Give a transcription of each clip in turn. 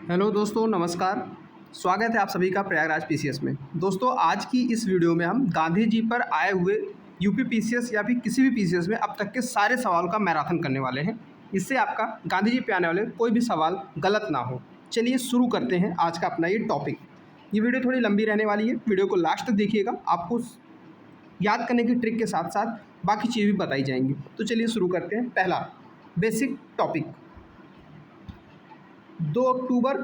Hello दोस्तों, नमस्कार। स्वागत है आप सभी का प्रयागराज पीसीएस में। दोस्तों, आज की इस वीडियो में हम गांधी जी पर आए हुए यूपी पीसीएस या फिर किसी भी पीसीएस में अब तक के सारे सवाल का मैराथन करने वाले हैं। इससे आपका गांधी जी पे आने वाले कोई भी सवाल गलत ना हो। चलिए शुरू करते हैं आज का अपना ये टॉपिक। ये वीडियो थोड़ी लंबी रहने वाली है, वीडियो को लास्ट तक देखिएगा। आपको याद करने की ट्रिक के साथ साथ बाकी चीज़ें भी बताई जाएंगी। तो चलिए शुरू करते हैं। पहला बेसिक टॉपिक, 2 अक्टूबर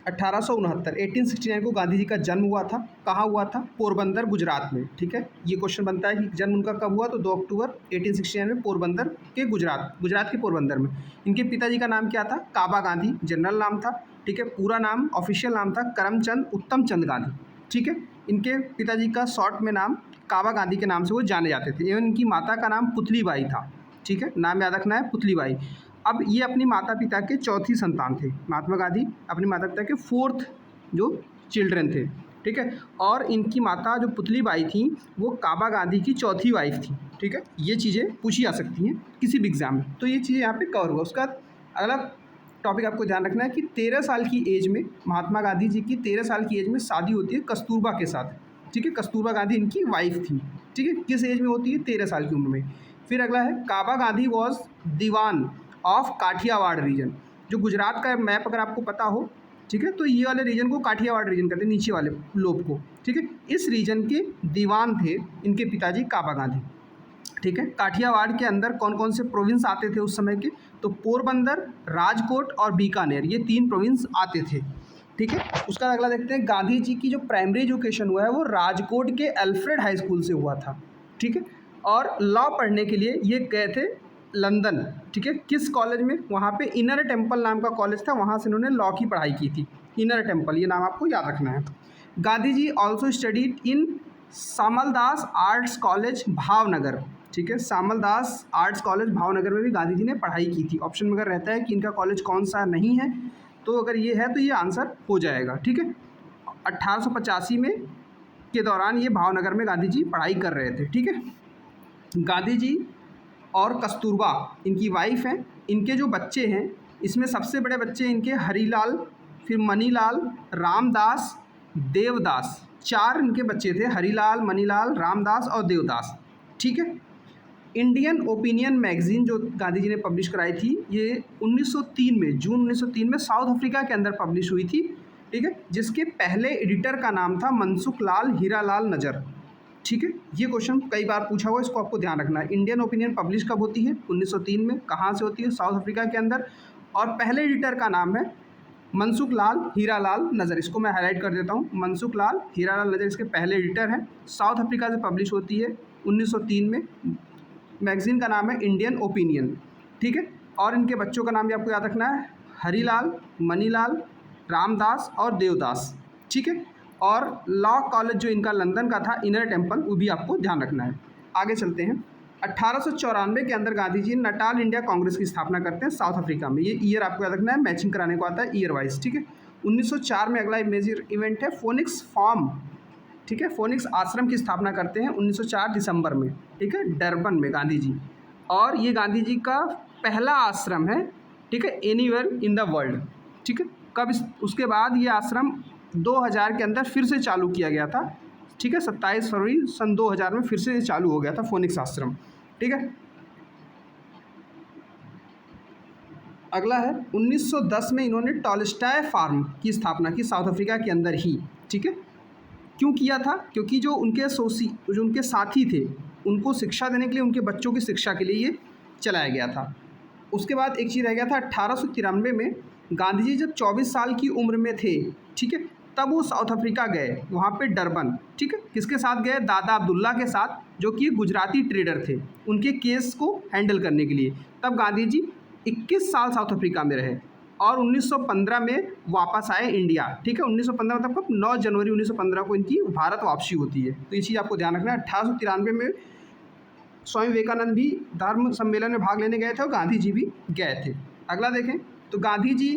1869 को गांधी जी का जन्म हुआ था। कहाँ हुआ था? पोरबंदर, गुजरात में। ठीक है, ये क्वेश्चन बनता है कि जन्म उनका कब हुआ, तो 2 अक्टूबर 1869 में पोरबंदर के गुजरात के पोरबंदर में। इनके पिताजी का नाम क्या था? काबा गांधी, जनरल नाम था। ठीक है, पूरा नाम ऑफिशियल नाम था करमचंद उत्तम चंद गांधी। ठीक है, इनके पिताजी का शॉर्ट में नाम काबा गांधी के नाम से वो जाने जाते थे। एवं इनकी माता का नाम पुतलीबाई था। ठीक है, नाम याद रखना है, पुतलीबाई। अब ये अपनी माता पिता के चौथी संतान थे। महात्मा गांधी अपने माता पिता के 4th जो चिल्ड्रन थे। ठीक है, और इनकी माता जो पुतलीबाई थी वो काबा गांधी की चौथी वाइफ थी। ठीक है, ये चीज़ें पूछी जा सकती हैं किसी भी एग्जाम में, तो ये चीज़ें यहाँ पे कवर हुआ। उसका अगला टॉपिक आपको ध्यान रखना है कि 13 साल की एज में महात्मा गांधी जी की 13 साल की एज में शादी होती है कस्तूरबा के साथ। ठीक है, कस्तूरबा गांधी इनकी वाइफ थी। ठीक है, किस एज में होती है? 13 साल की उम्र में। फिर अगला है, Kaba Gandhi was Dewan of Kathiawar region. जो गुजरात का मैप अगर आपको पता हो, ठीक है, तो ये वाले रीजन को काठियावाड़ रीजन कहते हैं, नीचे वाले लोब को। ठीक है, इस रीजन के दीवान थे इनके पिताजी काबा गांधी। ठीक है, काठियावाड़ के अंदर कौन कौन से प्रोविंस आते थे उस समय के? तो पोरबंदर, राजकोट और बीकानेर, ये 3 प्रोविंस आते थे। ठीक है, उसका अगला देखते हैं। गांधी जी की जो प्राइमरी एजुकेशन हुआ है वो राजकोट के अल्फ्रेड हाई स्कूल से हुआ था। ठीक है, और लॉ पढ़ने के लिए ये गए थे लंदन। ठीक है, किस कॉलेज में? वहाँ पे इनर टेम्पल नाम का कॉलेज था, वहाँ से इन्होंने लॉ की पढ़ाई की थी। इनर टेम्पल, ये नाम आपको याद रखना है। Gandhi ji also studied in Samaldas Arts College, Bhavnagar. ठीक है, सामलदास आर्ट्स कॉलेज भावनगर में भी गांधी जी ने पढ़ाई की थी। ऑप्शन में अगर रहता है कि इनका कॉलेज कौन सा नहीं है, तो अगर ये है तो ये आंसर हो जाएगा। ठीक है, 1885 में के दौरान ये भावनगर में गांधी जी पढ़ाई कर रहे थे। ठीक है, गांधी जी और कस्तूरबा इनकी वाइफ हैं। इनके जो बच्चे हैं, इसमें सबसे बड़े बच्चे इनके हरीलाल, फिर मनीलाल, रामदास, देवदास, 4 इनके बच्चे थे। हरीलाल, मनीलाल, रामदास और देवदास। ठीक है, इंडियन ओपिनियन मैगजीन जो गांधी जी ने पब्लिश कराई थी, ये 1903 में, जून 1903 में साउथ अफ्रीका के अंदर पब्लिश हुई थी। ठीक है, जिसके पहले एडिटर का नाम था मनसुख लाल हीरालाल नजर। ठीक है, ये क्वेश्चन कई बार पूछा हुआ, इसको आपको ध्यान रखना है। इंडियन ओपिनियन पब्लिश कब होती है? 1903 में। कहाँ से होती है? साउथ अफ्रीका के अंदर। और पहले एडिटर का नाम है मनसुख लाल हीरालाल नज़र। इसको मैं हाईलाइट कर देता हूँ, मनसुख लाल हीरालाल नज़र इसके पहले एडिटर हैं। साउथ अफ्रीका से पब्लिश होती है 1903 में। मैगजीन का नाम है इंडियन ओपिनियन। ठीक है, और इनके बच्चों का नाम भी आपको याद रखना है, हरीलाल, मनीलाल, रामदास और देवदास। ठीक है, और लॉ कॉलेज जो इनका लंदन का था, इनर टेम्पल, वो भी आपको ध्यान रखना है। आगे चलते हैं। 1894 के अंदर गांधी जी नटाल इंडिया कांग्रेस की स्थापना करते हैं साउथ अफ्रीका में। ये ईयर आपको याद रखना है, मैचिंग कराने को आता है ईयर वाइज। ठीक है, 1904 में अगला मेजर इवेंट है फोनिक्स फार्म। ठीक है, फोनिक्स आश्रम की स्थापना करते हैं 1904 दिसंबर में। ठीक है, डरबन में गांधी जी। और ये गांधी जी का पहला आश्रम है। ठीक है, एनीवेयर इन द वर्ल्ड। ठीक है, कब उसके बाद ये आश्रम 2000 के अंदर फिर से चालू किया गया था। ठीक है, 27 फरवरी सन 2000 में फिर से चालू हो गया था फोनिक्स आश्रम। ठीक है, अगला है 1910 में इन्होंने टॉलस्टॉय फार्म की स्थापना की साउथ अफ्रीका के अंदर ही। ठीक है, क्यों किया था? क्योंकि जो उनके साथी थे, उनको शिक्षा देने के लिए, उनके बच्चों की शिक्षा के लिए ये चलाया गया था। उसके बाद एक चीज़ रह गया था, 1893 में गांधी जी जब 24 साल की उम्र में थे, ठीक है, तब वो साउथ अफ्रीका गए, वहाँ पे डरबन। ठीक है, किसके साथ गए? दादा अब्दुल्ला के साथ, जो कि गुजराती ट्रेडर थे, उनके केस को हैंडल करने के लिए। तब गांधी जी 21 साल साउथ अफ्रीका में रहे और 1915 में वापस आए इंडिया। ठीक है, 1915 मतलब कब? 9 जनवरी 1915 को इनकी भारत वापसी होती है। तो ये चीज़ आपको ध्यान रखना है। 1893 में स्वामी विवेकानंद भी धर्म सम्मेलन में भाग लेने गए थे और गांधी जी भी गए थे। अगला देखें तो गांधी जी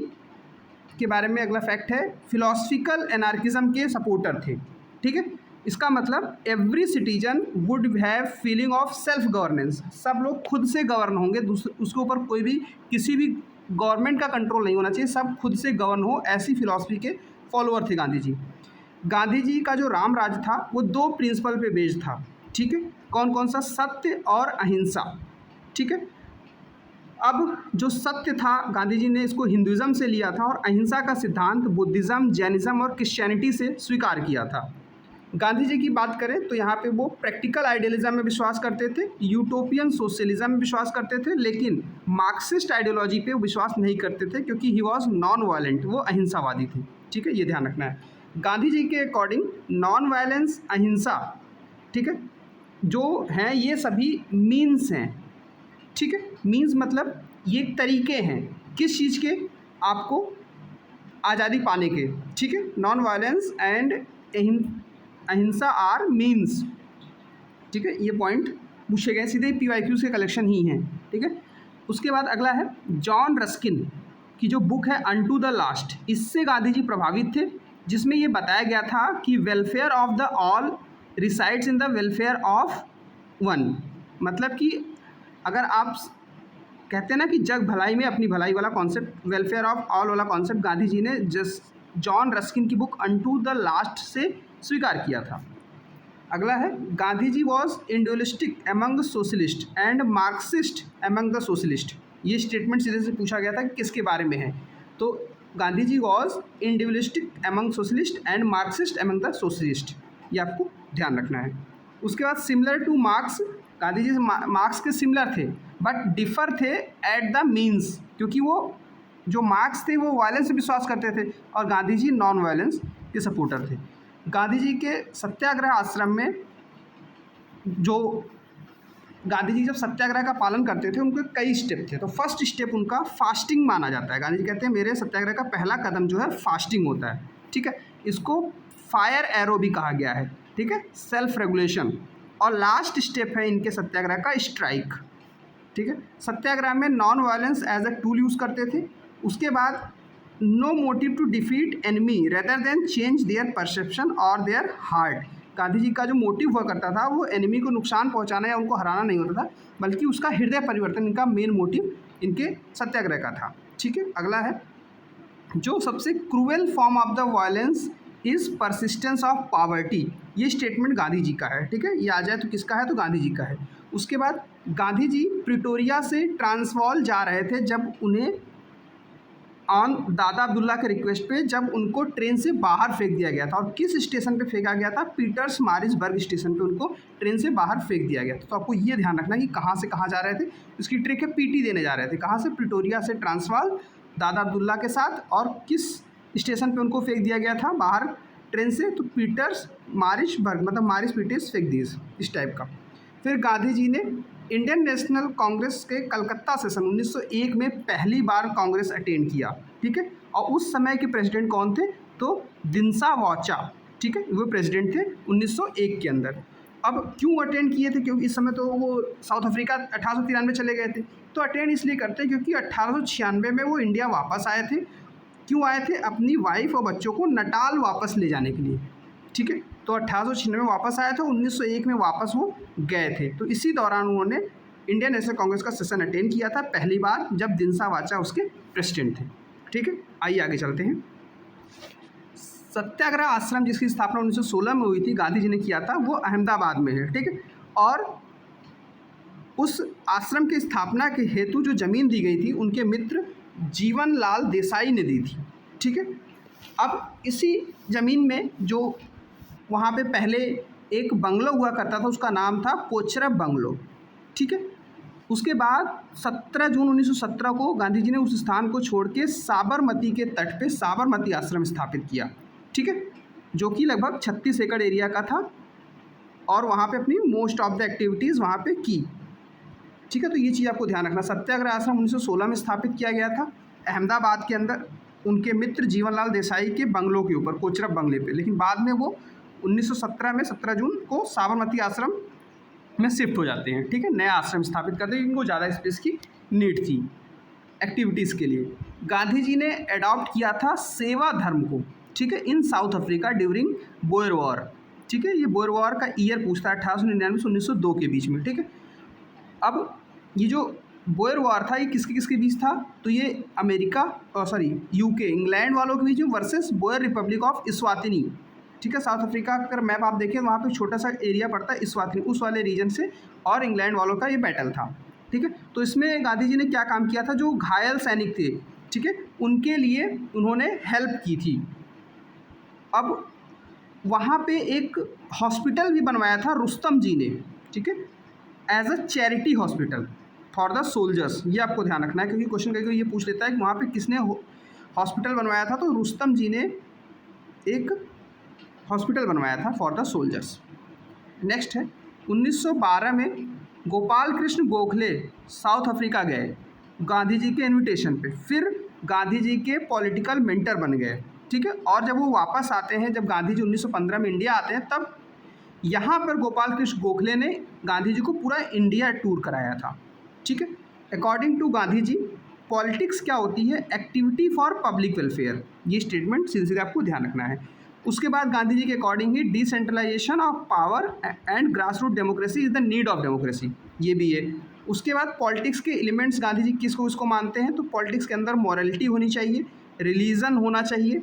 के बारे में अगला फैक्ट है, फिलोसफिकल एनार्किज्म के सपोर्टर थे। ठीक है, इसका मतलब every citizen would have feeling of self governance. सब लोग खुद से गवर्न होंगे, उसके ऊपर कोई भी किसी भी गवर्नमेंट का कंट्रोल नहीं होना चाहिए, सब खुद से गवर्न हो, ऐसी फिलॉसफी के फॉलोअर थे गांधी जी। गांधी जी का जो राम राज था वो 2 प्रिंसिपल पे बेस्ड था, ठीक है। कौन कौन सा? सत्य और अहिंसा, ठीक है। अब जो सत्य था गांधी जी ने इसको हिंदुज़म से लिया था, और अहिंसा का सिद्धांत बुद्धिज़्म, जैनिज़्म और क्रिश्चियनिटी से स्वीकार किया था। गांधी जी की बात करें तो यहाँ पे वो प्रैक्टिकल आइडियलिज्म में विश्वास करते थे, यूटोपियन सोशलिज्म में विश्वास करते थे, लेकिन मार्क्सिस्ट आइडियोलॉजी पे वो विश्वास नहीं करते थे, क्योंकि ही वॉज नॉन वायलेंट, वो अहिंसावादी थे, ठीक है। ये ध्यान रखना है। गांधी जी के अकॉर्डिंग नॉन वायलेंस, अहिंसा, ठीक है, जो हैं ये सभी मीन्स हैं, ठीक है। मीन्स मतलब ये तरीके हैं किस चीज़ के? आपको आज़ादी पाने के, ठीक है। नॉन वायलेंस एंड अहिंसा आर मीन्स, ठीक है। ये पॉइंट पूछे गए, सीधे PYQs के कलेक्शन ही हैं, ठीक है। उसके बाद अगला है जॉन रस्किन की जो बुक है अनटू द लास्ट, इससे गांधी जी प्रभावित थे, जिसमें ये बताया गया था कि welfare of the all resides in the welfare of one. मतलब कि अगर आप कहते हैं ना कि जग भलाई में अपनी भलाई वाला कॉन्सेप्ट, वेलफेयर ऑफ ऑल वाला कॉन्सेप्ट गांधी जी ने जॉन रस्किन की बुक अनटू द लास्ट से स्वीकार किया था। अगला है Gandhi ji was individualistic among the socialist and Marxist among the socialist. ये स्टेटमेंट सीधे से पूछा गया था कि किसके बारे में है, तो Gandhi ji was individualistic among socialist and Marxist among the socialist, ये आपको ध्यान रखना है। उसके बाद similar to Marx, Gandhi ji Marx के सिमिलर थे बट डिफर थे एट द मीन्स, क्योंकि वो जो मार्क्स थे वो वायलेंस से विश्वास करते थे और गांधी जी नॉन वायलेंस के सपोर्टर थे। गांधी जी के सत्याग्रह आश्रम में जो गांधी जी जब सत्याग्रह का पालन करते थे उनके कई स्टेप थे, तो फर्स्ट स्टेप उनका फास्टिंग माना जाता है। गांधी जी कहते हैं मेरे सत्याग्रह का पहला कदम जो है फास्टिंग होता है, ठीक है। इसको फायर एरो भी कहा गया है, ठीक है, सेल्फ रेगुलेशन। और लास्ट स्टेप है इनके सत्याग्रह का स्ट्राइक, ठीक है। सत्याग्रह में non violence as a tool use करते थे। उसके बाद no motive to defeat enemy rather than change their perception और देयर हार्ट। गांधी जी का जो मोटिव हुआ करता था वो एनिमी को नुकसान पहुंचाना या उनको हराना नहीं होता था, बल्कि उसका हृदय परिवर्तन इनका मेन मोटिव इनके सत्याग्रह का था, ठीक है। अगला है जो सबसे cruel form of the violence is persistence of poverty. ये स्टेटमेंट गांधी जी का है, ठीक है। ये आ जाए तो किसका है? तो गांधी जी का है। उसके बाद गांधी जी प्रिटोरिया से ट्रांसवाल जा रहे थे जब उन्हें ऑन दादा अब्दुल्ला के रिक्वेस्ट पे जब उनको ट्रेन से बाहर फेंक दिया गया था। और किस स्टेशन पे फेंका गया था? पीटर्स मारिसबर्ग स्टेशन पे उनको ट्रेन से बाहर फेंक दिया गया था। तो आपको ये ध्यान रखना कि कहाँ से कहाँ जा रहे थे। इसकी ट्रिक है PT देने जा रहे थे। कहाँ से? प्रिटोरिया से ट्रांसवाल दादा अब्दुल्ला के साथ। और किस स्टेशन पे उनको फेंक दिया गया था बाहर ट्रेन से? तो पीटर्स मारिसबर्ग, मतलब मारिस पीटर्स फेंक दिए, इस टाइप का। फिर गांधी जी ने इंडियन नेशनल कांग्रेस के कलकत्ता सेशन 1901 में पहली बार कांग्रेस अटेंड किया, ठीक है। और उस समय के प्रेसिडेंट कौन थे? तो दिनसा वाचा, ठीक है, वो प्रेसिडेंट थे 1901 के अंदर। अब क्यों अटेंड किए थे? क्योंकि इस समय तो वो साउथ अफ्रीका 1893 चले गए थे। तो अटेंड इसलिए करते हैं क्योंकि 1896 में वो इंडिया वापस आए थे। क्यों आए थे? अपनी वाइफ और बच्चों को नटाल वापस ले जाने के लिए, ठीक है। तो 1896 में वापस आए थे, 1901 में वापस वो गए थे। तो इसी दौरान उन्होंने इंडियन नेशनल कांग्रेस का सेशन अटेंड किया था पहली बार, जब दिनसा वाचा उसके प्रेसिडेंट थे, ठीक है। आइए आगे चलते हैं। सत्याग्रह आश्रम जिसकी स्थापना 1916 में हुई थी, गांधी जी ने किया था, वो अहमदाबाद में है, ठीक है। और उस आश्रम की स्थापना के हेतु जो ज़मीन दी गई थी उनके मित्र जीवन लाल देसाई ने दी थी, ठीक है। अब इसी ज़मीन में जो वहाँ पे पहले एक बंगलो हुआ करता था, उसका नाम था कोचरब बंगलो, ठीक है। उसके बाद 17 जून 1917 को गांधी जी ने उस स्थान को छोड़ के साबरमती के तट पे साबरमती आश्रम स्थापित किया, ठीक है, जो कि लगभग 36 एकड़ एरिया का था। और वहाँ पे अपनी मोस्ट ऑफ द एक्टिविटीज़ वहाँ पे की, ठीक है। तो ये चीज़ आपको ध्यान रखना। सत्याग्रह आश्रम 1916 में स्थापित किया गया था अहमदाबाद के अंदर, उनके मित्र जीवनलाल देसाई के बंगलों के ऊपर, कोचरब बंगले पे। लेकिन बाद में वो 1917 में 17 जून को साबरमती आश्रम में शिफ्ट हो जाते हैं, ठीक है। नया आश्रम स्थापित करते हैं, इनको ज़्यादा स्पेस की नीड थी एक्टिविटीज़ के लिए। गांधी जी ने अडॉप्ट किया था सेवा धर्म को, ठीक है, इन south Africa during Boyer war, ठीक है। ये बोयर वॉर का ईयर पूछता है 1899 से 1902 के बीच में, ठीक है। अब ये जो बोयर वॉर था, ये किसके किसके बीच था? तो ये अमेरिका यूके इंग्लैंड वालों के बीच में versus Boyer Republic of Eswatini, ठीक है। साउथ अफ्रीका का अगर मैप आप देखें वहाँ पे छोटा सा एरिया पड़ता है इस्वातिनी, उस वाले रीजन से, और इंग्लैंड वालों का ये बैटल था, ठीक है। तो इसमें गांधी जी ने क्या काम किया था? जो घायल सैनिक थे, ठीक है, उनके लिए उन्होंने हेल्प की थी। अब वहाँ पे एक हॉस्पिटल भी बनवाया था रुस्तम जी ने, ठीक है, as a charity hospital for the soldiers. ये आपको ध्यान रखना है क्योंकि क्वेश्चन कई ये पूछ लेता है कि वहाँ पे किसने हॉस्पिटल बनवाया था, तो रुस्तम जी ने एक हॉस्पिटल बनवाया था फॉर द सोल्जर्स। नेक्स्ट है 1912 में गोपाल कृष्ण गोखले साउथ अफ्रीका गए गांधी जी के इनविटेशन पे, फिर गांधी जी के पॉलिटिकल मेंटर बन गए, ठीक है। और जब वो वापस आते हैं, जब गांधी जी 1915 में इंडिया आते हैं, तब यहाँ पर गोपाल कृष्ण गोखले ने गांधी जी को पूरा इंडिया टूर कराया था, ठीक है। According to Gandhi ji politics क्या होती है? Activity for public welfare. ये स्टेटमेंट सीधे आपको ध्यान रखना है। उसके बाद गांधी जी के अकॉर्डिंग ही decentralisation of power and grass root democracy is the need of democracy, ये भी है। उसके बाद पॉलिटिक्स के एलिमेंट्स गांधी जी किसको मानते हैं? तो पॉलिटिक्स के अंदर मॉरलिटी होनी चाहिए, रिलीजन होना चाहिए,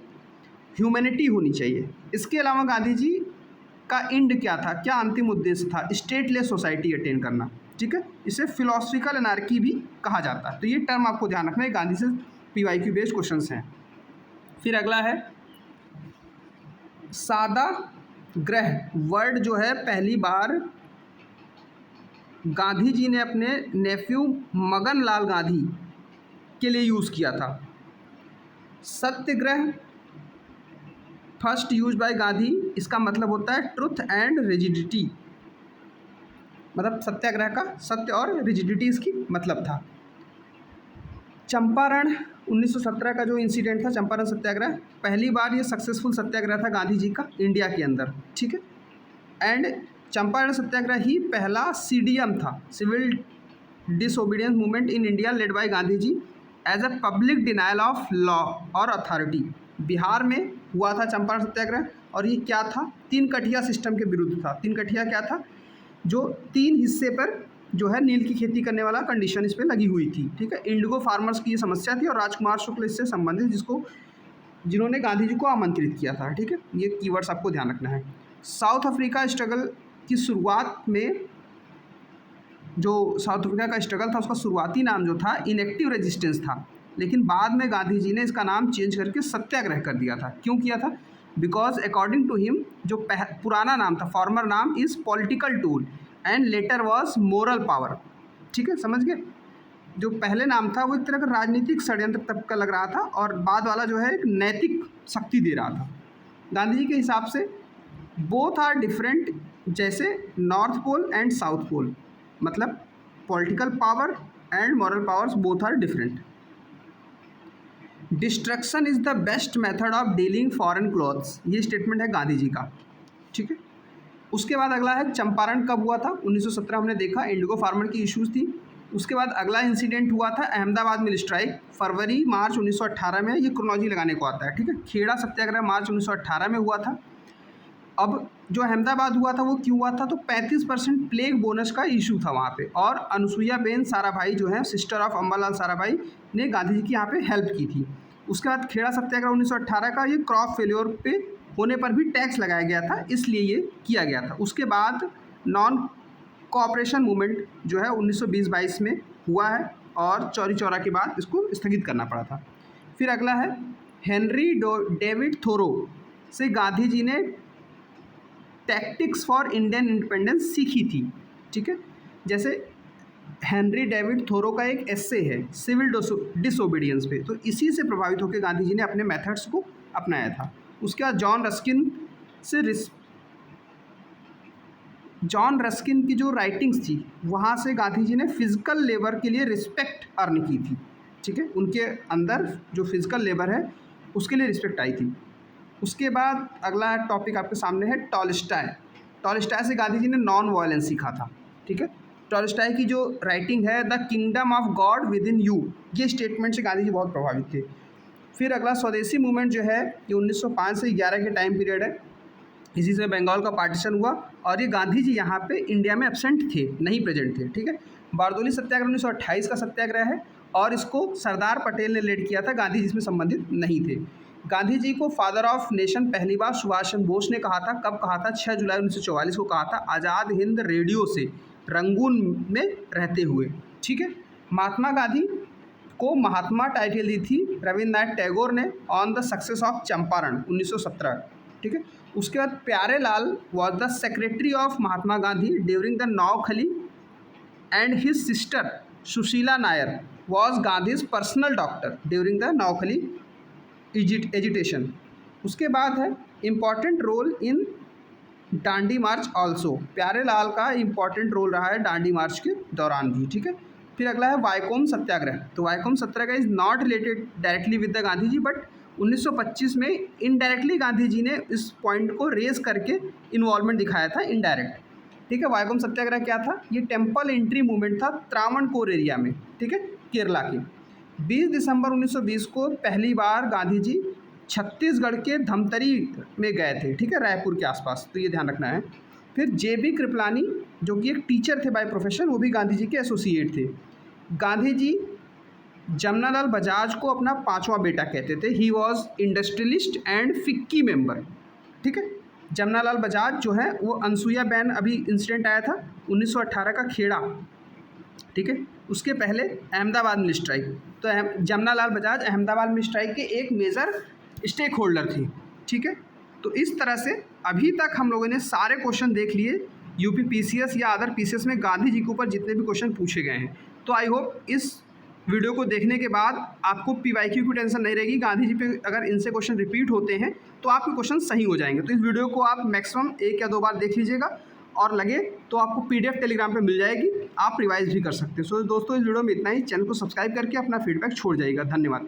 ह्यूमैनिटी होनी चाहिए। इसके अलावा गांधी जी का एंड क्या था, क्या अंतिम उद्देश्य था? स्टेटलेस सोसाइटी अटेन करना, ठीक है। इसे फिलोसफिकल एनार्की भी कहा जाता है। तो ये टर्म आपको ध्यान रखना है, गांधी से PYQ बेस्ड क्वेश्चंस हैं। फिर अगला है सादा ग्रह वर्ड जो है पहली बार गांधी जी ने अपने नेफ्यू मगन लाल गांधी के लिए यूज़ किया था। सत्याग्रह फर्स्ट यूज बाय गांधी, इसका मतलब होता है ट्रुथ एंड रिजिडिटी, मतलब सत्याग्रह का सत्य और रिजिडिटी इसकी मतलब था। चंपारण 1917 का जो इंसिडेंट था चंपारण सत्याग्रह, पहली बार ये सक्सेसफुल सत्याग्रह था गांधी जी का इंडिया के अंदर, ठीक है। एंड चंपारण सत्याग्रह ही पहला CDM था, civil disobedience movement in India led by Gandhi ji as a public denial of law और अथॉरिटी। बिहार में हुआ था चंपारण सत्याग्रह, और ये क्या था? 3 कठिया सिस्टम के विरुद्ध था। 3 कठिया क्या था? जो 3 हिस्से पर जो है नील की खेती करने वाला कंडीशन इस पर लगी हुई थी, ठीक है। इंडिगो फार्मर्स की ये समस्या थी, और राजकुमार शुक्ल इससे संबंधित जिन्होंने गांधी जी को आमंत्रित किया था, ठीक है। ये कीवर्ड्स आपको ध्यान रखना है। साउथ अफ्रीका स्ट्रगल की शुरुआत में, जो साउथ अफ्रीका का स्ट्रगल था उसका शुरुआती नाम जो था इनएक्टिव रेजिस्टेंस था, लेकिन बाद में गांधी जी ने इसका नाम चेंज करके सत्याग्रह कर दिया था। क्यों किया था? बिकॉज अकॉर्डिंग टू हिम जो पुराना नाम था, फॉर्मर नाम is political tool and later was moral power, ठीक है, समझ गए। जो पहले नाम था वो एक तरह का राजनीतिक षड्यंत्र तब का लग रहा था, और बाद वाला जो है एक नैतिक शक्ति दे रहा था। गांधी जी के हिसाब से बोथ आर डिफरेंट, जैसे north pole and south pole, मतलब political power and moral powers both are different. Destruction is the best method of dealing foreign clothes, ये स्टेटमेंट है गांधी जी का, ठीक है। उसके बाद अगला है चंपारण कब हुआ था? 1917 हमने देखा, इंडिगो फार्मर की इश्यूज़ थी। उसके बाद अगला इंसिडेंट हुआ था अहमदाबाद मिल स्ट्राइक, फरवरी मार्च 1918 में, ये क्रोनोलॉजी लगाने को आता है, ठीक है। खेड़ा सत्याग्रह मार्च 1918 में हुआ था। अब जो अहमदाबाद हुआ था वो क्यों हुआ था? तो 35% प्लेग बोनस का इशू था वहाँ पे, और अनुसुईया बेन साराभाई जो है सिस्टर ऑफ अम्बालाल साराभाई ने गांधी जी की यहाँ पे हेल्प की थी। उसके बाद खेड़ा सत्याग्रह 1918 का, ये क्रॉप फेल्योर पे होने पर भी टैक्स लगाया गया था, इसलिए ये किया गया था। उसके बाद नॉन कोऑपरेशन मूवमेंट जो है 1920-22 में हुआ है, और चौरी चौरा के बाद इसको स्थगित करना पड़ा था। फिर अगला है हेनरी डेविड थोरो से गांधी जी ने टैक्टिक्स फॉर इंडियन इंडिपेंडेंस सीखी थी, ठीक है। जैसे हेनरी डेविड थोरो का एक एस्से है सिविल डिसोबीडियंस पे, तो इसी से प्रभावित होकर गांधी जी ने अपने मेथड्स को अपनाया था। उसके बाद जॉन रस्किन की जो राइटिंग्स थी वहाँ से गांधी जी ने फिजिकल लेबर के लिए रिस्पेक्ट अर्न की थी, ठीक है। उनके अंदर जो फिजिकल लेबर है उसके लिए रिस्पेक्ट आई थी। उसके बाद अगला टॉपिक आपके सामने है टॉलस्टॉय से गांधी जी ने नॉन वायलेंस सीखा था, ठीक है। टॉलस्टॉय की जो राइटिंग है the kingdom of God with in you, ये स्टेटमेंट से गांधी जी बहुत प्रभावित थे। फिर अगला स्वदेशी मूवमेंट जो है ये 1905 से 11 के टाइम पीरियड है, इसी से बंगाल का पार्टीशन हुआ, और ये गांधी जी यहाँ पे इंडिया में एब्सेंट थे, नहीं प्रेजेंट थे, ठीक है। बारदोली सत्याग्रह 1928 का सत्याग्रह है और इसको सरदार पटेल ने लीड किया था, गांधी जी इसमें संबंधित नहीं थे। गांधी जी को फादर ऑफ नेशन पहली बार सुभाष चंद्र बोस ने कहा था। कब कहा था? 6 जुलाई 1944 को कहा था, आज़ाद हिंद रेडियो से रंगून में रहते हुए। ठीक है। महात्मा गांधी को महात्मा टाइटल दी थी रविन्द्रनाथ टैगोर ने on the success of Champaran 1917। ठीक है। उसके बाद Pyare Lal was the secretary of Mahatma Gandhi during the Noakhali and his sister Sushila Nayar was Gandhi's personal doctor during the Noakhali agitation. उसके बाद है important role in Dandi March also. Pyare Lal का इम्पॉर्टेंट रोल रहा है डांडी मार्च के दौरान भी। ठीक है। फिर अगला है वाइकोम सत्याग्रह। तो Vaikom satyagraha is not related directly with the Gandhi ji, but 1925 में इनडायरेक्टली गांधी जी ने इस पॉइंट को रेज करके इन्वॉल्वमेंट दिखाया था इनडायरेक्ट। ठीक है। वाइकोम सत्याग्रह क्या था? ये टेम्पल एंट्री मूवमेंट था त्रावणकोर एरिया में। ठीक है। केरला के 20 दिसंबर 1920 को पहली बार गांधी जी छत्तीसगढ़ के धमतरी में गए थे। ठीक है। रायपुर के आसपास, तो ये ध्यान रखना है। फिर JB कृपलानी जो कि एक टीचर थे बाय प्रोफेशन, वो भी गांधी जी के एसोसिएट थे। गांधी जी जमनालाल बजाज को अपना 5वां बेटा कहते थे। He was industrialist and FICCI member. ठीक है। जमनालाल बजाज जो है वो अनसुईया बैन, अभी इंसिडेंट आया था 1918 का खेड़ा। ठीक है। उसके पहले अहमदाबाद मिल स्ट्राइक, तो जमनालाल बजाज अहमदाबाद मिल स्ट्राइक के एक मेजर स्टेक होल्डर थी। ठीक है। तो इस तरह से अभी तक हम लोगों ने सारे क्वेश्चन देख लिए यूपी PCS या अदर PCS में गांधी जी के ऊपर जितने भी क्वेश्चन पूछे गए हैं। तो आई होप इस वीडियो को देखने के बाद आपको PYQ की टेंशन नहीं रहेगी। गांधी जी पे अगर इनसे क्वेश्चन रिपीट होते हैं तो आपके क्वेश्चन सही हो जाएंगे। तो इस वीडियो को आप मैक्सिमम 1 या 2 बार देख लीजिएगा और लगे तो आपको PDF टेलीग्राम पे मिल जाएगी, आप रिवाइज भी कर सकते हैं। सो दोस्तों, इस वीडियो में इतना ही। चैनल को सब्सक्राइब करके अपना फीडबैक छोड़ जाइएगा। धन्यवाद।